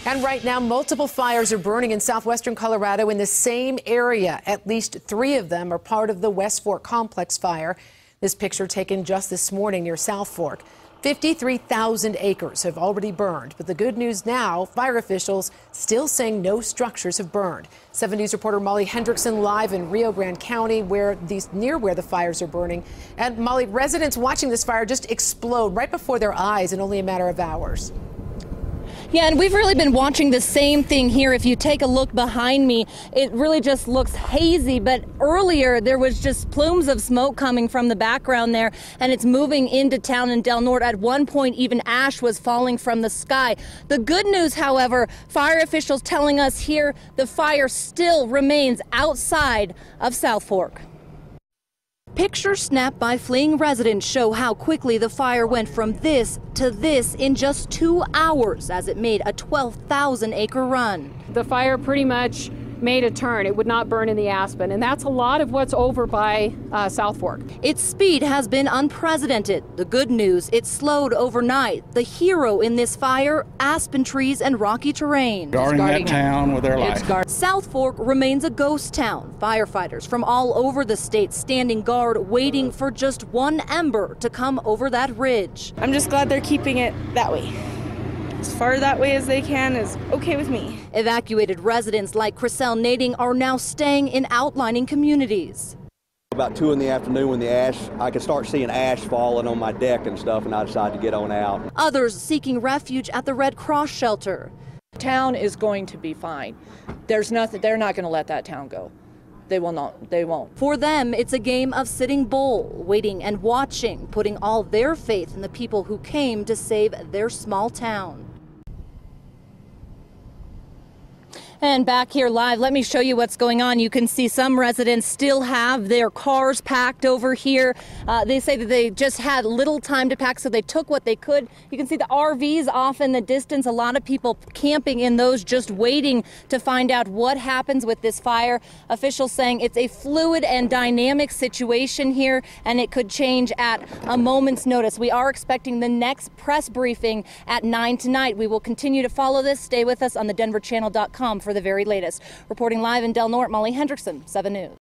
And right now, multiple fires are burning in southwestern Colorado in the same area. At least 3 of them are part of the West Fork Complex fire. This picture taken just this morning near South Fork. 53,000 acres have already burned. But the good news now, fire officials still saying no structures have burned. 7 News reporter Molly Hendrickson live in Rio Grande County, near where the fires are burning. And Molly, residents watching this fire just explode right before their eyes in only a matter of hours. Yeah, and we've really been watching the same thing here. If you take a look behind me, it really just looks hazy. But earlier, there was just plumes of smoke coming from the background there, and it's moving into town in Del Norte. At one point, even ash was falling from the sky. The good news, however, fire officials telling us here the fire still remains outside of South Fork. Pictures snapped by fleeing residents show how quickly the fire went from this to this in just 2 hours as it made a 12,000-acre run. The fire pretty much made a turn. It would not burn in the aspen, and that's a lot of what's over by South Fork. Its speed has been unprecedented. The good news, it slowed overnight. The hero in this fire, aspen trees and rocky terrain. Guarding that town with their life. South Fork remains a ghost town. Firefighters from all over the state standing guard, waiting for just one ember to come over that ridge. I'm just glad they're keeping it that way. As far that way as they can is okay with me. Evacuated residents like Chriselle Nading are now staying in outlying communities. About 2 in the afternoon when I could start seeing ash falling on my deck and stuff, and I decided to get on out. Others seeking refuge at the Red Cross shelter. Town is going to be fine. There's nothing, they're not going to let that town go. They will not, they won't. For them, it's a game of sitting bull, waiting and watching, putting all their faith in the people who came to save their small town. And back here live, let me show you what's going on. You can see some residents still have their cars packed over here. They say that they just had little time to pack, so they took what they could. You can see the RVs off in the distance. A lot of people camping in those, just waiting to find out what happens with this fire. Officials saying it's a fluid and dynamic situation here, and it could change at a moment's notice. We are expecting the next press briefing at 9 tonight. We will continue to follow this. Stay with us on the denverchannel.com for the very latest. Reporting live in Del Norte, Molly Hendrickson, 7 News.